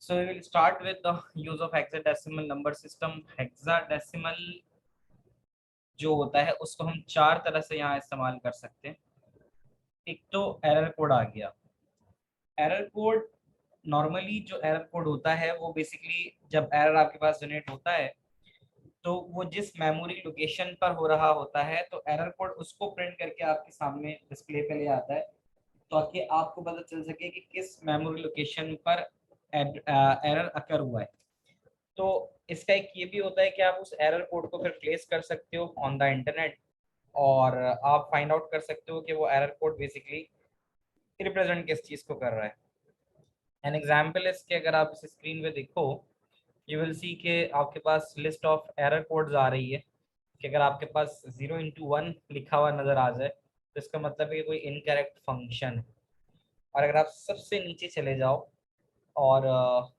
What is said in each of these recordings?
So we will start with the use of hexadecimal number system. Hexadecimal जो होता है उसको हम चार तरह से यहाँ इस्तेमाल कर सकते हैं। एक तो एरर कोड आ गया। एरर कोड नॉर्मली जो एरर कोड होता है वो बेसिकली जब एरर आपके पास जनरेट होता है तो वो जिस मेमोरी लोकेशन पर हो रहा होता है तो एरर कोड उसको प्रिंट करके आपके सामने डिस्प्ले पे ले आता है ताकि आपको पता चल सके कि किस मेमोरी लोकेशन पर एरर अकर हुआ है। तो इसका एक ये भी होता है कि आप उस एरर कोड को फिर प्लेस कर सकते हो ऑन द इंटरनेट और आप फाइंड आउट कर सकते हो कि वो एरर कोड बेसिकली रिप्रेजेंट किस चीज को कर रहा है। एन एग्जाम्पल इसके अगर आप इस स्क्रीन पे देखो यू विल सी के आपके पास लिस्ट ऑफ एरर कोड्स आ रही है कि अगर आपके पास 0 into 1 लिखा हुआ नजर आ जाए तो इसका मतलब है कि कोई इनकरेक्ट फंक्शन है। और अगर आप सबसे नीचे चले जाओ और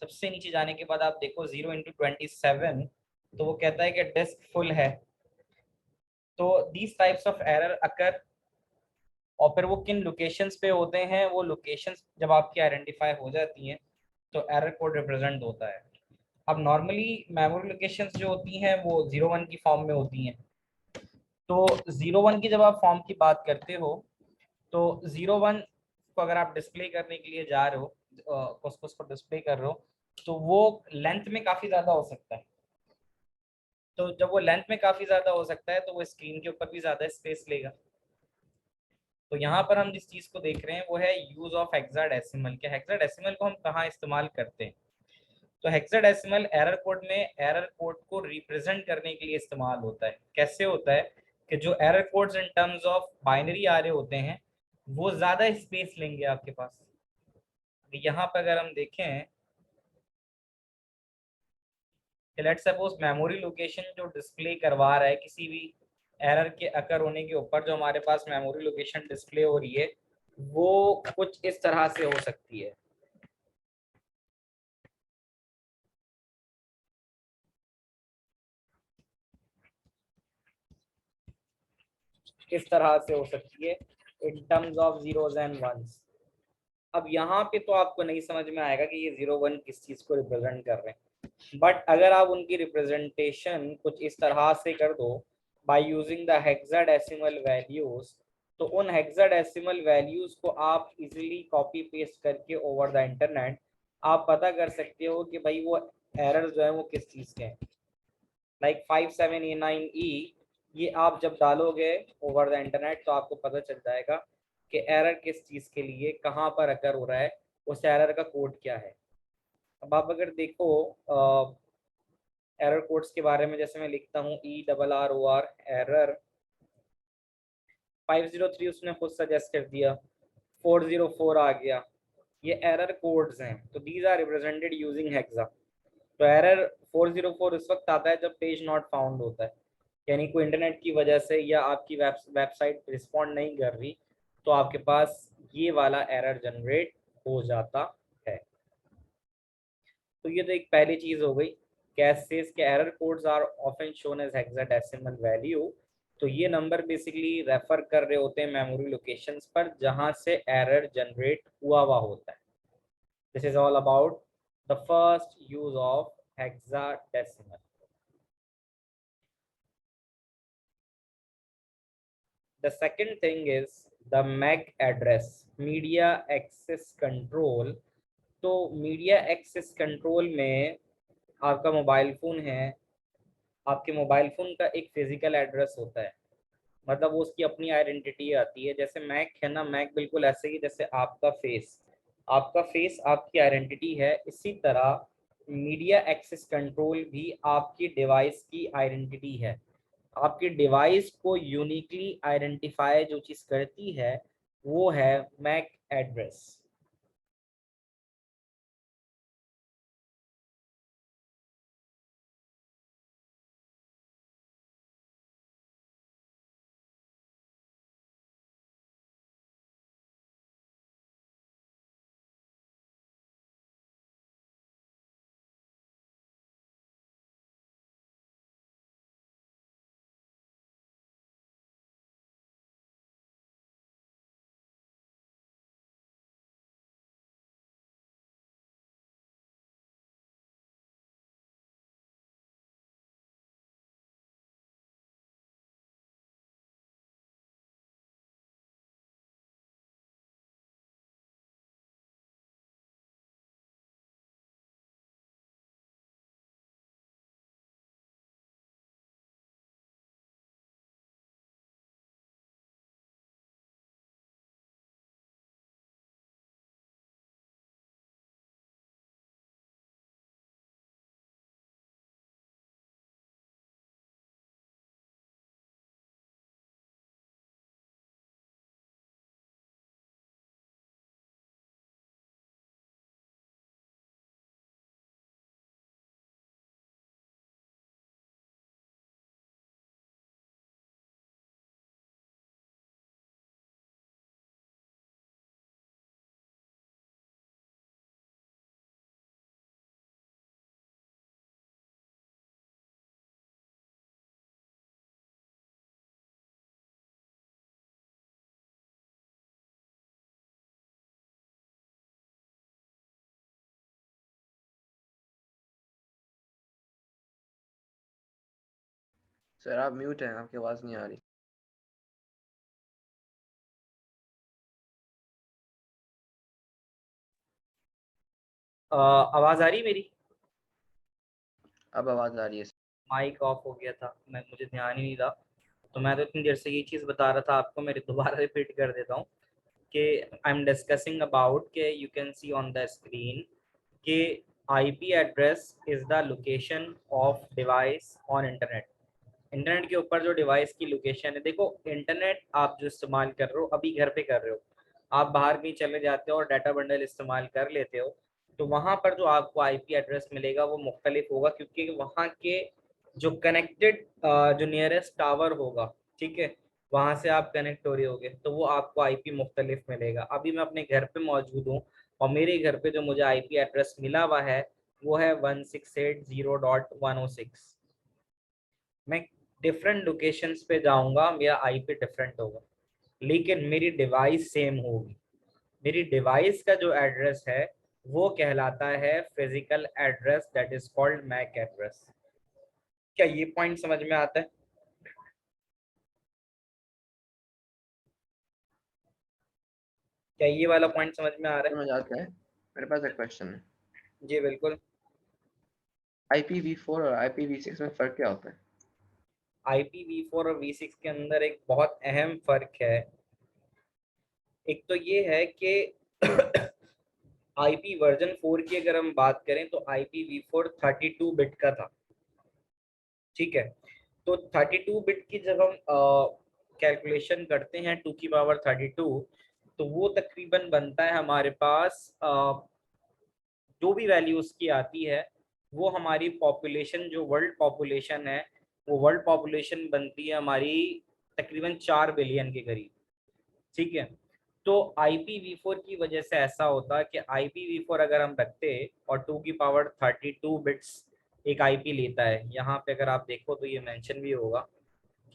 सबसे नीचे जाने के बाद आप देखो 0 into 27 तो वो कहता है कि डिस्क फुल है। तो दीज टाइप्स ऑफ एरर अकर और फिर वो किन लोकेशंस पे होते हैं, वो लोकेशंस जब आपकी आइडेंटिफाई हो जाती हैं तो एरर कोड रिप्रेजेंट होता है। अब नॉर्मली मेमोरी लोकेशंस जो होती हैं वो 0 1 की फॉर्म में होती हैं। तो 0 1 की जब आप फॉर्म की बात करते हो तो 0 1 को अगर आप डिस्प्ले करने के लिए जा रहे हो उसको डिस्प्ले कर रहे हो तो वो लेंथ में काफी ज्यादा हो सकता है। तो जब वो लेंथ में काफी ज्यादा हो सकता है तो वो स्क्रीन के ऊपर भी ज्यादा स्पेस लेगा। तो यहाँ पर हम जिस चीज को देख रहे हैं वो है यूज ऑफ हेक्साडेसिमल के हेक्साडेसिमल को हम कहाँ इस्तेमाल करते हैं। तो हेक्साडेसिमल एरर कोड में एरर कोड को रिप्रेजेंट करने के लिए इस्तेमाल होता है। कैसे होता है कि जो error codes in terms of binary आ रहे होते हैं वो ज्यादा स्पेस लेंगे आपके पास। यहाँ पर अगर हम देखें लेट्स सपोज मेमोरी लोकेशन जो डिस्प्ले करवा रहा है किसी भी एरर के अकर होने के ऊपर जो हमारे पास मेमोरी लोकेशन डिस्प्ले हो रही है वो कुछ इस तरह से हो सकती है। किस तरह से हो सकती है in terms of zeros and ones. अब यहाँ पे तो आपको नहीं समझ में आएगा कि ये 0 1 किस चीज को रिप्रेजेंट कर रहे हैं, बट अगर आप उनकी रिप्रेजेंटेशन कुछ इस तरह से कर दो by using the hexadecimal values तो उन हेक्साडेसिमल वैल्यूज को आप इजीली कॉपी पेस्ट करके ओवर द इंटरनेट आप पता कर सकते हो कि भाई वो एरर जो है वो किस चीज के हैं। लाइक 57A9E ये आप जब डालोगे ओवर द इंटरनेट तो आपको पता चल जाएगा कि एरर किस चीज के लिए कहाँ पर अकर हो रहा है, उस एरर का कोड क्या है। अब आप अगर देखो एरर कोड्स के बारे में जैसे मैं लिखता हूँ ERROR एरर 503 उसने खुद सजेस्ट कर दिया, 404 आ गया, ये एरर कोड्स हैं तो these are represented using hexa. तो एरर 404 उस वक्त आता है जब पेज नॉट फाउंड होता है, यानी कोई इंटरनेट की वजह से या आपकी वेबसाइट रिस्पॉन्ड नहीं कर रही तो आपके पास ये वाला एरर जनरेट हो जाता है। तो ये तो एक पहली चीज हो गई। कैसेस के error codes are often shown as hexadecimal value. तो ये नंबर बेसिकली रेफर कर रहे होते हैं मेमोरी लोकेशंस पर जहां से एरर जनरेट हुआ होता है। This is all about the first use of hexadecimal. The second thing is the MAC address, media access control. तो मीडिया एक्सेस कंट्रोल में आपका मोबाइल फ़ोन है, आपके मोबाइल फ़ोन का एक फिजिकल एड्रेस होता है, मतलब वो उसकी अपनी आइडेंटिटी आती है। जैसे मैक है ना, मैक बिल्कुल ऐसे ही जैसे आपका फेस आपकी आइडेंटिटी है, इसी तरह मीडिया एक्सेस कंट्रोल भी आपकी डिवाइस की आइडेंटिटी है। आपके डिवाइस को यूनिकली आइडेंटिफाई जो चीज़ करती है वो है मैक एड्रेस। सर आप म्यूट हैं, आपकी आवाज नहीं आ रही। आवाज आ रही है मेरी? अब आवाज आ रही है। माइक ऑफ हो गया था, मुझे ध्यान ही नहीं था। तो मैं तो इतनी देर से ये चीज बता रहा था आपको, मैं दोबारा रिपीट कर देता हूँ कि आई एम डिस्कसिंग अबाउट के you can see on the screen कि IP address is the location of device on internet. Internet के ऊपर जो डिवाइस की लोकेशन है, देखो इंटरनेट आप जो इस्तेमाल कर रहे हो अभी घर पे कर रहे हो, आप बाहर कहीं चले जाते हो और डाटा बंडल इस्तेमाल कर लेते हो, तो वहां पर जो आपको आईपी एड्रेस मिलेगा वो मुख्तलिफ होगा, क्योंकि वहां के जो कनेक्टेड जो नियरेस्ट टावर होगा, ठीक है, वहां से आप कनेक्ट हो रहे होगे, तो वो आपको आईपी मुख्तलिफ मिलेगा। अभी मैं अपने घर पे मौजूद हूँ और मेरे घर पे जो मुझे आईपी एड्रेस मिला हुआ है वो है 168.0.106। मैं डिफरेंट लोकेशंस पे जाऊंगा, मेरा आईपी डिफरेंट होगा, लेकिन मेरी डिवाइस सेम होगी। मेरी डिवाइस का जो एड्रेस है वो कहलाता है physical address, that is called MAC address. क्या ये पॉइंट समझ में आता है? क्या ये वाला पॉइंट समझ में आ रहा समझ आता है। मेरे पास एक क्वेश्चन है। है? जी बिल्कुल। IPv4 और IPv6 में फ़र्क क्या होता है? IPv4 और V6 के अंदर एक बहुत अहम फर्क है। एक तो ये है कि आईपी वर्जन 4 की अगर हम बात करें तो IPv4 32 बिट का था, ठीक है। तो 32 बिट की जब हम कैलकुलेशन करते हैं 2 की पावर 32, तो वो तकरीबन बनता है हमारे पास जो भी वैल्यू उसकी आती है वो हमारी पॉपुलेशन, जो वर्ल्ड पॉपुलेशन है, वो वर्ल्ड पॉपुलेशन बनती है हमारी तकरीबन 4 बिलियन के करीब, ठीक है। तो IPv4 की वजह से ऐसा होता है कि IPv4 अगर हम रखते और 2 की पावर 32 बिट्स एक आईपी लेता है, यहाँ पे अगर आप देखो तो ये मेंशन भी होगा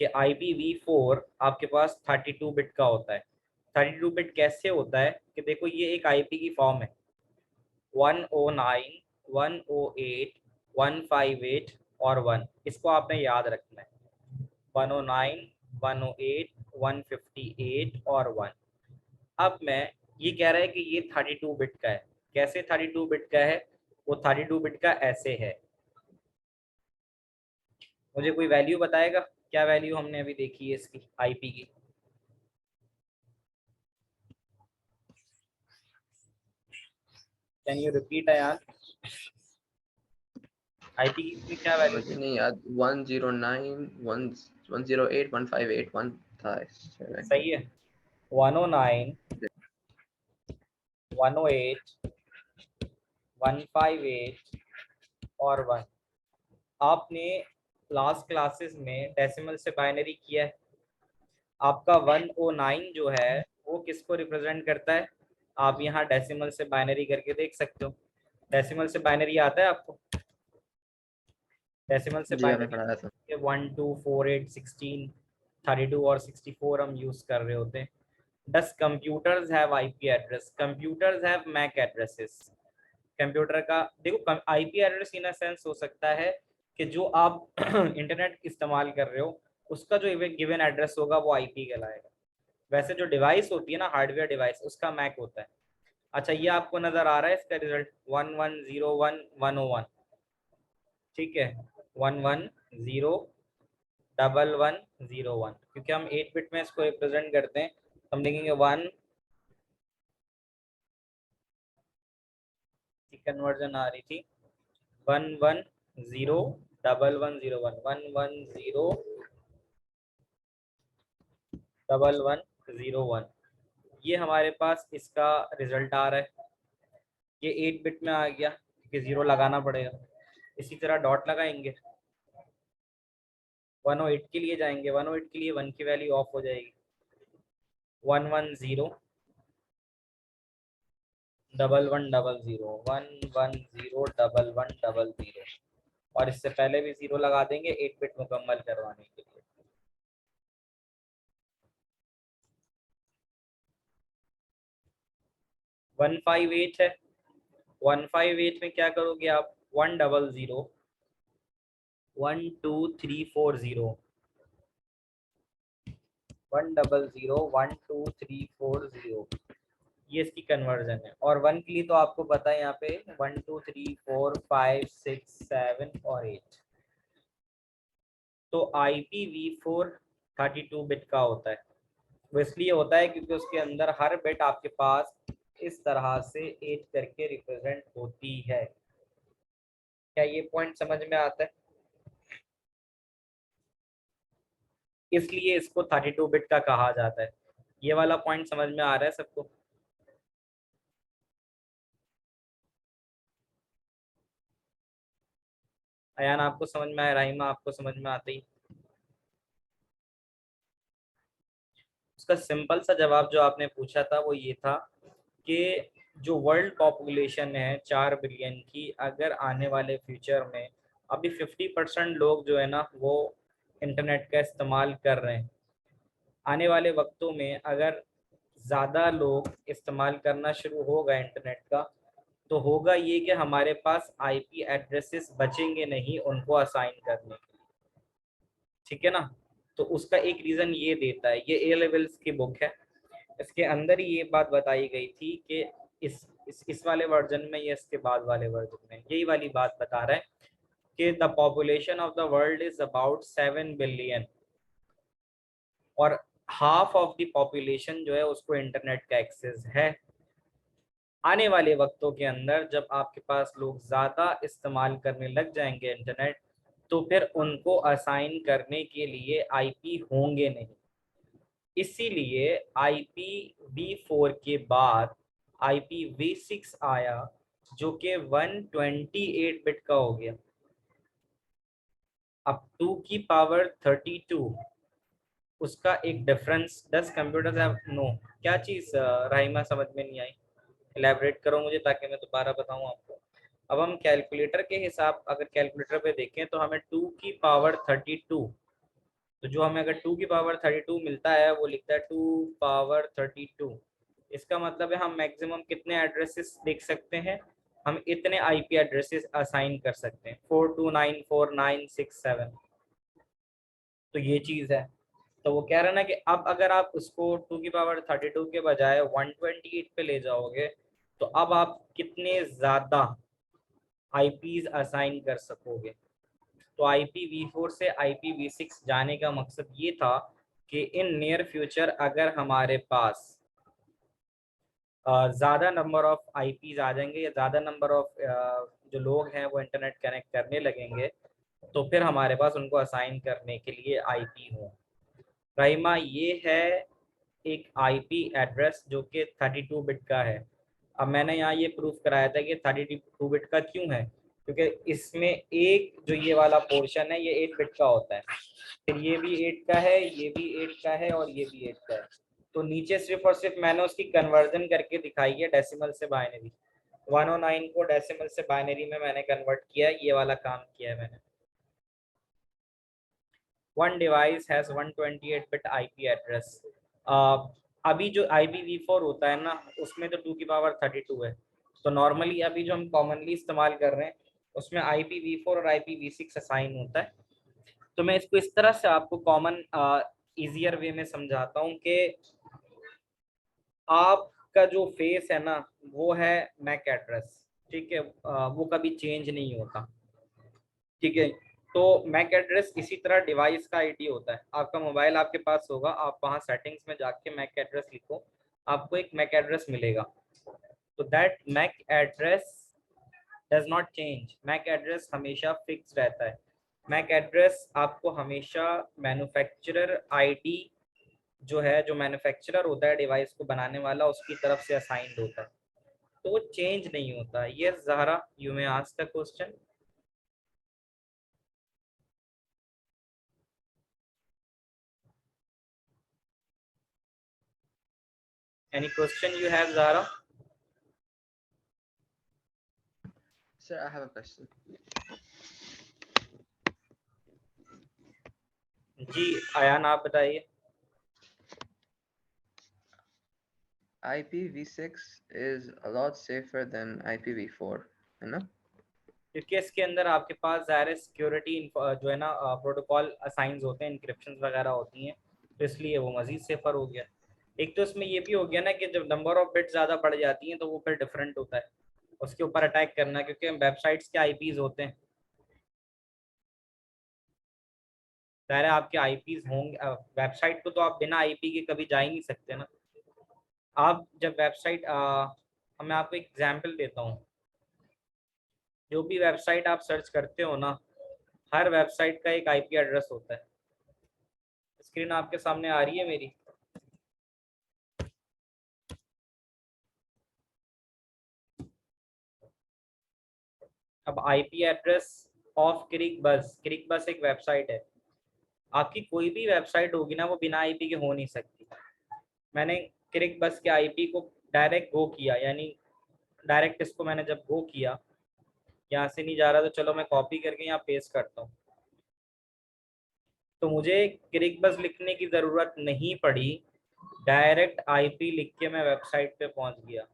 कि IPv4 आपके पास 32 बिट का होता है। 32 बिट कैसे होता है कि देखो ये एक आईपी की फॉर्म है, 109, 108, 158 और 1, इसको आपने याद रखना है। 109, 108, 158 और 1। अब मैं, ये कह रहा है कि ये 32 बिट का है। कैसे 32 बिट का है? वो 32 बिट का ऐसे है। मुझे कोई वैल्यू बताएगा? क्या वैल्यू हमने अभी देखी है इसकी आईपी की? कैन यू रिपीट यार? आईपी की क्या वैल्यू मुझे थी? नहीं याद। 109, 108, 158, 1 था शायद। सही है। 109, 108, 158 और 1। आपने लास्ट क्लासेस में डेसिमल से बाइनरी किया है। आपका 109 जो है वो किसको रिप्रेजेंट करता है? आप यहाँ डेसिमल से बाइनरी करके देख सकते हो। डेसिमल से बाइनरी आता है आपको? डेसिमल से जी, हमें बाइनरी पढ़ाया था। 1, 2, 4, 8, 16, 32 और 64 हम यूज कर रहे होते हैं। Does computers have IP address? Computers have MAC addresses. Computer का देखो आईपी एड्रेस इन सेंस हो सकता है कि जो आप इंटरनेट इस्तेमाल कर रहे हो उसका जो गिवन एड्रेस होगा वो आईपी कहलाएगा। वैसे जो डिवाइस होती है ना, हार्डवेयर डिवाइस, उसका मैक होता है। अच्छा, ये आपको नजर आ रहा है इसका रिजल्ट 1101 101, ठीक है, 11011101, क्योंकि हम 8 बिट में इसको रिप्रेजेंट करते हैं, हम लिखेंगे 1 की कन्वर्जन आ रही थी 1101101, 1101101, ये हमारे पास इसका रिजल्ट आ रहा है। ये 8 बिट में आ गया क्योंकि जीरो लगाना पड़ेगा। इसी तरह डॉट लगाएंगे, 108 के लिए जाएंगे, 108 के लिए 1 की वैल्यू ऑफ हो जाएगी, 1101100, 1101100, और इससे पहले भी जीरो लगा देंगे 8 बिट मुकम्मल करवाने के लिए। 158 है, 158 में क्या करोगे आप? 100, 12340, 1001234 ये इसकी कन्वर्जन है। और 1 के लिए तो आपको पता है यहाँ पे 1 2 3 4 5 6 7 और 8। तो IPv4 32 बिट का होता है। वो इसलिए होता है क्योंकि उसके अंदर हर बिट आपके पास इस तरह से 8 करके रिप्रेजेंट होती है। क्या ये पॉइंट समझ में आता है? इसलिए इसको 32 बिट का कहा जाता है। ये वाला पॉइंट समझ में आ रहा है सबको? अयान आपको समझ में आया? राहिमा आपको समझ में आती? उसका सिंपल सा जवाब जो आपने पूछा था वो ये था कि जो वर्ल्ड पॉपुलेशन है 4 बिलियन की, अगर आने वाले फ्यूचर में अभी 50% लोग जो है ना वो इंटरनेट का इस्तेमाल कर रहे हैं, आने वाले वक्तों में अगर ज़्यादा लोग इस्तेमाल करना शुरू हो गए इंटरनेट का, तो होगा ये कि हमारे पास आईपी एड्रेसेस बचेंगे नहीं उनको असाइन करने के लिए। ठीक है ना? तो उसका एक रीज़न ये देता है, ये ए लेवल्स की बुक है, इसके अंदर ही ये बात बताई गई थी कि इस वाले वर्जन में या इसके बाद वाले वर्जन में यही वाली बात बता रहा है कि the population of the world is about 7 billion और हाफ ऑफ द पॉपुलेशन जो है उसको इंटरनेट का एक्सेस है। आने वाले वक्तों के अंदर जब आपके पास लोग ज़्यादा इस्तेमाल करने लग जाएंगे इंटरनेट, तो फिर उनको असाइन करने के लिए आईपी होंगे नहीं। इसीलिए IPv4 के बाद IPv6 आया जो कि 128 बिट का हो गया। अब 2 की पावर 32 उसका एक डिफरेंस 10 कंप्यूटर हैव नो। क्या चीज़ राहिमा समझ में नहीं आई? एलैबोरेट करो मुझे ताकि मैं दोबारा बताऊं आपको। अब हम कैलकुलेटर के हिसाब, अगर कैलकुलेटर पे देखें तो हमें 2 की पावर 32, तो जो हमें अगर 2 की पावर 32 मिलता है वो लिखता है 2 पावर 32। इसका मतलब है हम मैक्सिमम कितने एड्रेसेस देख सकते हैं? हम इतने आईपी एड्रेसेस असाइन कर सकते हैं, 4294967। तो ये चीज़ है। तो वो कह रहा है ना कि अब अगर आप उसको 2 की पावर 32 के बजाय 128 पे ले जाओगे तो अब आप कितने ज़्यादा आईपीज असाइन कर सकोगे। तो IPv4 से IPv6 जाने का मकसद ये था कि इन नियर फ्यूचर अगर हमारे पास ज़्यादा नंबर ऑफ आईपीज आ जाएंगे या ज़्यादा नंबर ऑफ जो लोग हैं वो इंटरनेट कनेक्ट करने लगेंगे, तो फिर हमारे पास उनको असाइन करने के लिए आईपी हो। रहीमा, ये है एक आईपी एड्रेस जो कि 32 बिट का है। अब मैंने यहाँ ये प्रूफ कराया था कि 32 बिट का क्यों है, क्योंकि इसमें एक जो ये वाला पोर्शन है ये 8 बिट का होता है, फिर ये भी 8 का है, ये भी 8 का है और ये भी 8 का है। तो नीचे सिर्फ और सिर्फ मैंने उसकी कन्वर्जन करके दिखाई है डेसिमल से बाइनरी। 109 को डेसिमल से बाइनरी में मैंने कन्वर्ट किया, ये वाला काम किया है मैंने। One device has 128 bit IP address. अभी जो IPv4 होता है ना उसमें तो 2 की पावर 32 है। तो नॉर्मली अभी जो हम कॉमनली इस्तेमाल कर रहे हैं उसमें IPv4 और IPv6 असाइन होता है। तो मैं इसको इस तरह से आपको कॉमन इजियर वे में समझाता हूँ कि आपका जो फेस है ना वो है मैक एड्रेस। ठीक है? वो कभी चेंज नहीं होता। ठीक है? तो मैक एड्रेस इसी तरह डिवाइस का आईडी होता है। आपका मोबाइल आपके पास होगा, आप वहाँ सेटिंग्स में जाके मैक एड्रेस लिखो, आपको एक मैक एड्रेस मिलेगा। तो that MAC address does not change. MAC address हमेशा फिक्स रहता है। मैक एड्रेस आपको हमेशा मैन्युफैक्चरर आईडी जो है, जो मैन्युफैक्चरर होता है डिवाइस को बनाने वाला, उसकी तरफ से असाइंड होता है। तो वो चेंज नहीं होता। ये Zahra, you may ask the question. Any question you have Zahra? Sir, I have a question. जी आयान आप बताइए। IPv6 is a lot safer than IPv4, है ना? क्योंकि इसके अंदर आपके पास ज़ाहिर सिक्योरिटी जो है ना प्रोटोकॉल असाइंस होते हैं, इंक्रिप्शन वगैरह होती हैं, तो इसलिए वो मजीद सेफर हो गया। एक तो इसमें ये भी हो गया ना कि जब नंबर ऑफ बिट ज़्यादा बढ़ जाती हैं तो वो फिर डिफरेंट होता है उसके ऊपर अटैक करना, क्योंकि वेबसाइट्स के आईपीज होते हैं। ज़ाहिर है आपके आईपीज होंगे, वेबसाइट को तो आप बिना आईपी के कभी जा ही नहीं सकते ना। आप जब वेबसाइट मैं आपको एग्जांपल देता हूँ, जो भी वेबसाइट आप सर्च करते हो ना, हर वेबसाइट का एक आईपी एड्रेस होता है। स्क्रीन आपके सामने आ रही है मेरी? अब आईपी एड्रेस ऑफ क्रिक बस एक वेबसाइट है। आपकी कोई भी वेबसाइट होगी ना वो बिना आईपी के हो नहीं सकती। मैंने क्रिक बस के आईपी को डायरेक्ट गो किया, यानी डायरेक्ट इसको मैंने जब गो किया, यहाँ से नहीं जा रहा तो चलो मैं कॉपी करके यहाँ पेस्ट करता हूँ, तो मुझे क्रिक बस लिखने की ज़रूरत नहीं पड़ी, डायरेक्ट आईपी लिख के मैं वेबसाइट पे पहुँच गया।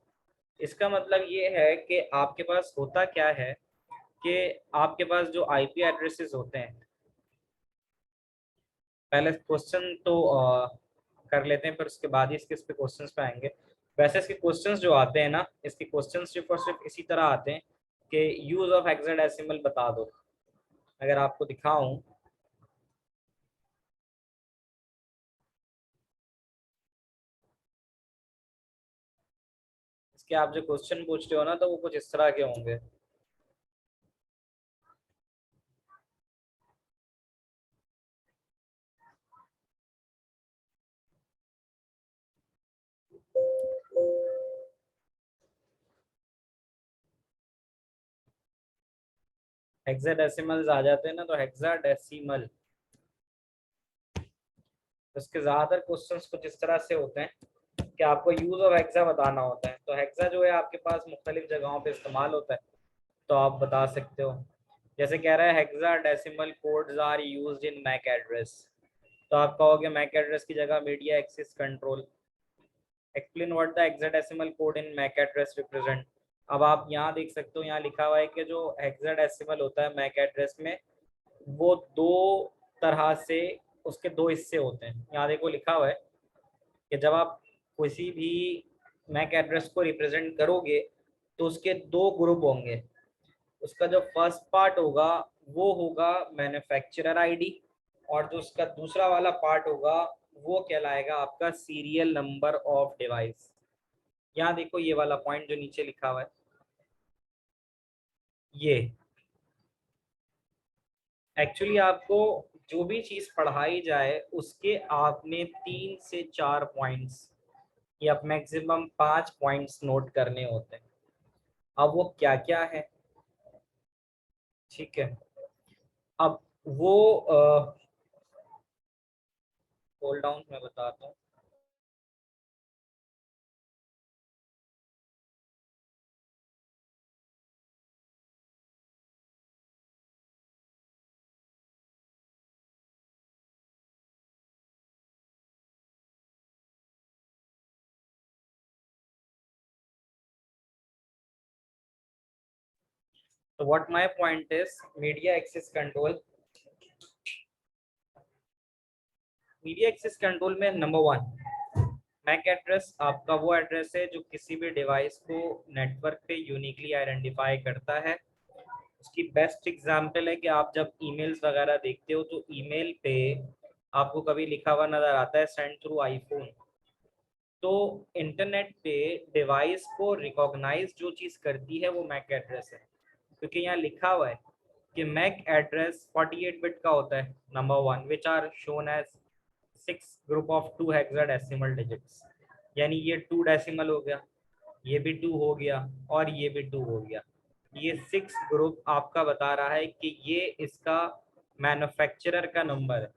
इसका मतलब ये है कि आपके पास होता क्या है कि आपके पास जो आईपी एड्रेसेस होते हैं, पहले क्वेश्चन तो कर लेते हैं, फिर उसके बाद ही इसके इस पे क्वेश्चंस पे आएंगे। वैसे इसके क्वेश्चंस जो आते हैं ना, इसके क्वेश्चंस सिर्फ और सिर्फ इसी तरह आते हैं कि यूज ऑफ हेक्साडेसिमल बता दो। अगर आपको दिखाऊं, इसके आप जो क्वेश्चन पूछते हो ना तो वो कुछ इस तरह के होंगे। हेक्साडेसिमल्स आ जाते हैं ना, तो हेक्साडेसिमल, उसके ज़्यादातर क्वेश्चंस कुछ इस तरह से होते हैं कि आपको यूज ऑफ हेक्सा बताना होता है। तो हेक्सा जो है आपके पास मुख्तलिफ जगहों पे इस्तेमाल होता है, तो आप बता सकते हो। जैसे कह रहा है hexadecimal codes are used in MAC address, तो आप कहोगे मैक एड्रेस की जगह media access control. Explain what the hexadecimal code in MAC address represent. अब आप यहाँ देख सकते हो, यहाँ लिखा हुआ है कि जो हेक्साडेसिमल होता है मैक एड्रेस में, वो दो तरह से, उसके दो हिस्से होते हैं। यहाँ देखो लिखा हुआ है कि जब आप किसी भी मैक एड्रेस को रिप्रेजेंट करोगे तो उसके दो ग्रुप होंगे। उसका जो फर्स्ट पार्ट होगा वो होगा मैन्युफैक्चरर आईडी, और जो उसका दूसरा वाला पार्ट होगा वो कहलाएगा आपका सीरियल नंबर ऑफ डिवाइस। यहाँ देखो ये वाला पॉइंट जो नीचे लिखा हुआ है, ये एक्चुअली आपको जो भी चीज पढ़ाई जाए उसके आपने 3 से 4 पॉइंट्स या मैक्सिमम 5 पॉइंट्स नोट करने होते हैं। अब वो क्या क्या है, ठीक है। अब वो होल्ड डाउन मैं बताता हूँ। तो what my point is media access control. Media access control में नंबर 1, मैक एड्रेस आपका वो एड्रेस है जो किसी भी डिवाइस को नेटवर्क पे यूनिकली आइडेंटिफाई करता है। उसकी बेस्ट एग्जांपल है कि आप जब ईमेल्स वगैरह देखते हो तो ईमेल पे आपको कभी लिखा हुआ नजर आता है सेंड थ्रू आईफोन। तो इंटरनेट पे डिवाइस को रिकॉग्नाइज जो चीज़ करती है वो मैक एड्रेस है, क्योंकि यहाँ लिखा हुआ है कि मैक एड्रेस 48 बिट का होता है number 1, which are shown as 6 group of 2 hexadecimal digits. यानी ये 2 डेसिमल हो गया, ये भी 2 हो गया, और ये भी 2 हो गया। ये 6 ग्रुप आपका बता रहा है कि ये इसका मैन्युफैक्चरर का नंबर है,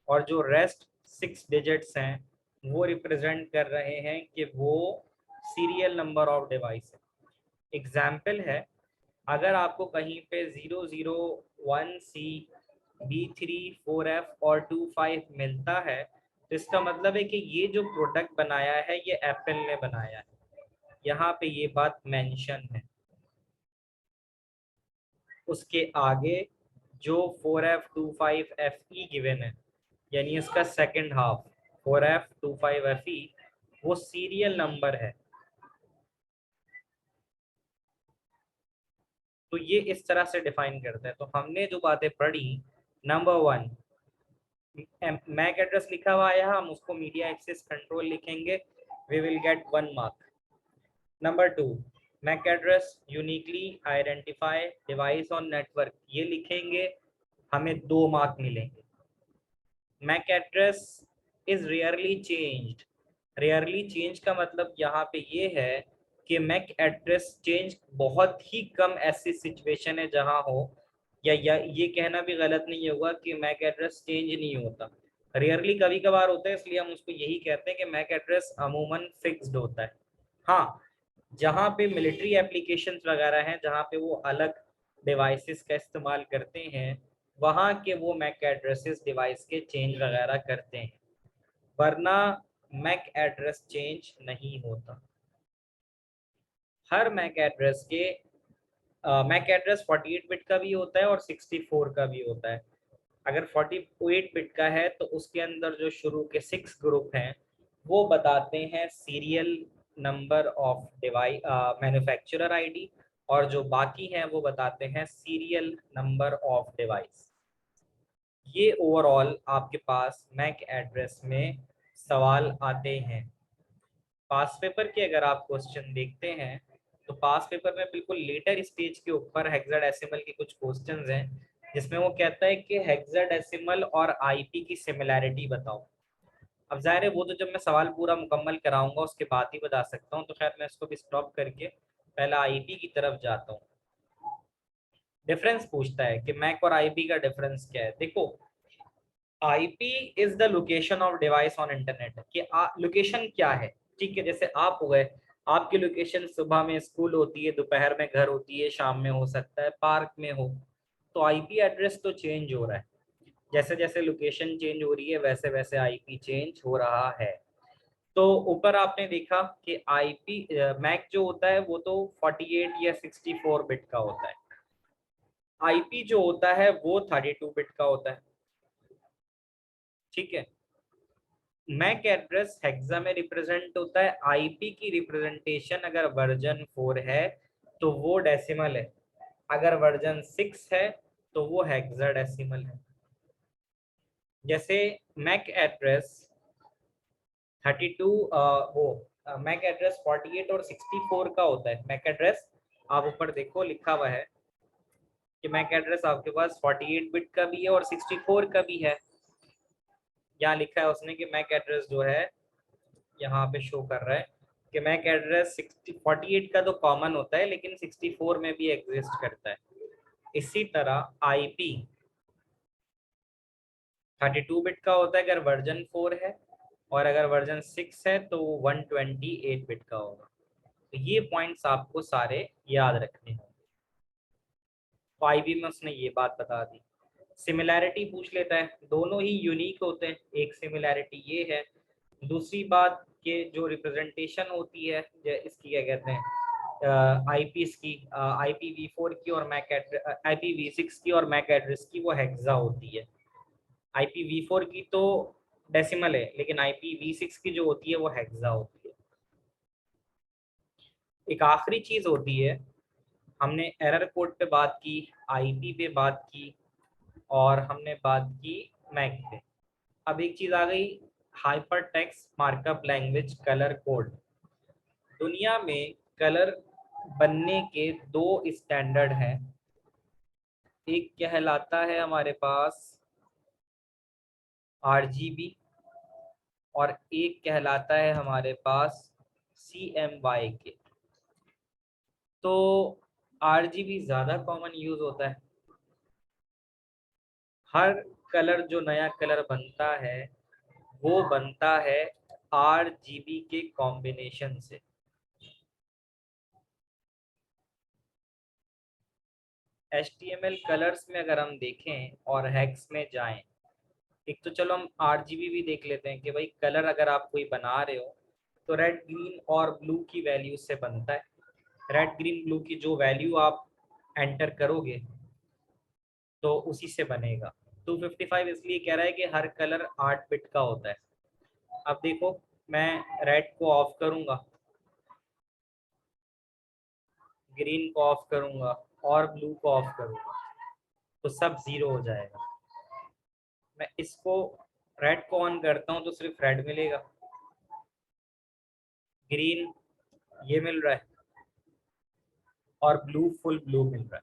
और जो रेस्ट 6 डिजिट्स हैं वो रिप्रेजेंट कर रहे हैं कि वो सीरियल नंबर ऑफ डिवाइस है। एग्जाम्पल है, अगर आपको कहीं पे 001C B3 4F और 25 मिलता है तो इसका मतलब है कि ये जो प्रोडक्ट बनाया है ये एप्पल ने बनाया है। यहाँ पे ये बात मेंशन है। उसके आगे जो 4F 25FE गिवन है, यानी इसका सेकंड हाफ 4F25FE वो सीरियल नंबर है। तो ये इस तरह से डिफाइन करते हैं। तो हमने जो बातें पढ़ी, नंबर 1 मैक एड्रेस लिखा हुआ है, हम उसको मीडिया एक्सेस कंट्रोल लिखेंगे, we will get 1 mark. Number 2 MAC address uniquely identify device on network, ये लिखेंगे, हमें 2 मार्क मिलेंगे। MAC address is rarely changed, rarely change का मतलब यहाँ पे ये है कि मैक एड्रेस चेंज बहुत ही कम ऐसी सिचुएशन है जहाँ हो, या ये कहना भी गलत नहीं होगा कि मैक एड्रेस चेंज नहीं होता, रेयरली कभी कभार होता है, इसलिए हम उसको यही कहते हैं कि मैक एड्रेस अमूमन फिक्स्ड होता है। हाँ, जहाँ पे मिलिट्री एप्लीकेशंस वगैरह हैं, जहाँ पे वो अलग डिवाइसेस का इस्तेमाल करते हैं, वहाँ के वो मैक एड्रेसेस डिवाइस के चेंज वगैरह करते हैं, वरना मैक एड्रेस चेंज नहीं होता। हर मैक एड्रेस के मैक एड्रेस 48 बिट का भी होता है और 64 का भी होता है। अगर 48 बिट का है तो उसके अंदर जो शुरू के 6 ग्रुप हैं वो बताते हैं serial number of device manufacturer ID, और जो बाकी हैं वो बताते हैं सीरियल नंबर ऑफ डिवाइस। ये ओवरऑल आपके पास मैक एड्रेस में सवाल आते हैं। पास पेपर के अगर आप क्वेश्चन देखते हैं तो पास पेपर में बिल्कुल लेटर स्टेज के ऊपर हेक्साडेसिमल के कुछ क्वेश्चंस हैं, जिसमें वो कहता है कि हेक्साडेसिमल और आईपी की सिमिलैरिटी बताओ। अब जाहिर है वो तो जब मैं सवाल पूरा मुकम्मल कराऊंगा उसके बाद ही बता सकता हूँ, तो खैर मैं इसको भी स्टॉप करके पहला आईपी की तरफ जाता हूँ। डिफरेंस पूछता है कि मैक और आईपी का डिफरेंस क्या है। देखो, IP is the location of device on internet, कि लोकेशन क्या है। ठीक है, जैसे आप हो गए, आपकी लोकेशन सुबह में स्कूल होती है, दोपहर में घर होती है, शाम में हो सकता है पार्क में हो, तो आईपी एड्रेस तो चेंज हो रहा है। जैसे जैसे लोकेशन चेंज हो रही है वैसे वैसे आईपी चेंज हो रहा है। तो ऊपर आपने देखा कि आईपी मैक जो होता है वो तो 48 या 64 बिट का होता है, आईपी जो होता है वो 32 बिट का होता है। ठीक है, मैक एड्रेस हेक्सा में रिप्रेजेंट होता है, आईपी की रिप्रेजेंटेशन अगर वर्जन 4 है तो वो डेसिमल है, अगर वर्जन 6 है तो वो हेक्साडेसिमल है। जैसे मैक एड्रेस 32 वो मैक एड्रेस 48 और 64 का होता है। मैक एड्रेस आप ऊपर देखो लिखा हुआ है कि मैक एड्रेस आपके पास 48 बिट का भी है और 64 का भी है। यहाँ लिखा है उसने कि मैक एड्रेस जो है यहाँ पे शो कर रहा है कि मैक एड्रेस 48 का तो कॉमन होता है लेकिन 64 में भी एग्जिस्ट करता है। इसी तरह आईपी 32 बिट का होता है अगर वर्जन 4 है, और अगर वर्जन 6 है तो 128 बिट का होगा। तो ये पॉइंट्स आपको सारे याद रखने हैं। तो आईबी में उसने ये बात बता दी। सिमिलैरिटी पूछ लेता है, दोनों ही यूनिक होते हैं, एक सिमिलैरिटी ये है। दूसरी बात के जो रिप्रेजेंटेशन होती है इसकी क्या कहते हैं आईपीस की, IPv4 की और मैक एड्रेस, IPv6 की और मैक एड्रेस की वो हेक्सा होती है। IPv4 की तो डेसिमल है लेकिन IPv6 की जो होती है वो हेक्सा होती है। एक आखिरी चीज होती है, हमने एरर कोड पे बात की, आईपी पे बात की, और हमने बात की मैक पे। अब एक चीज आ गई, hyper text markup language colour code. दुनिया में कलर बनने के 2 स्टैंडर्ड हैं, एक कहलाता है हमारे पास RGB और एक कहलाता है हमारे पास CMYK। तो RGB ज़्यादा कॉमन यूज होता है। हर कलर जो नया कलर बनता है वो बनता है RGB के कॉम्बिनेशन से। HTML कलर्स में अगर हम देखें और हेक्स में जाएं, एक तो चलो हम RGB भी देख लेते हैं कि भाई कलर अगर आप कोई बना रहे हो तो रेड ग्रीन और ब्लू की वैल्यू से बनता है। रेड ग्रीन ब्लू की जो वैल्यू आप एंटर करोगे तो उसी से बनेगा। 255 इसलिए कह रहा है कि हर कलर 8 बिट का होता है। अब देखो मैं रेड को ऑफ करूंगा, ग्रीन को ऑफ करूंगा और ब्लू को ऑफ करूंगा तो सब 0 हो जाएगा। मैं इसको रेड को ऑन करता हूँ तो सिर्फ रेड मिलेगा, ग्रीन ये मिल रहा है और ब्लू फुल ब्लू मिल रहा है।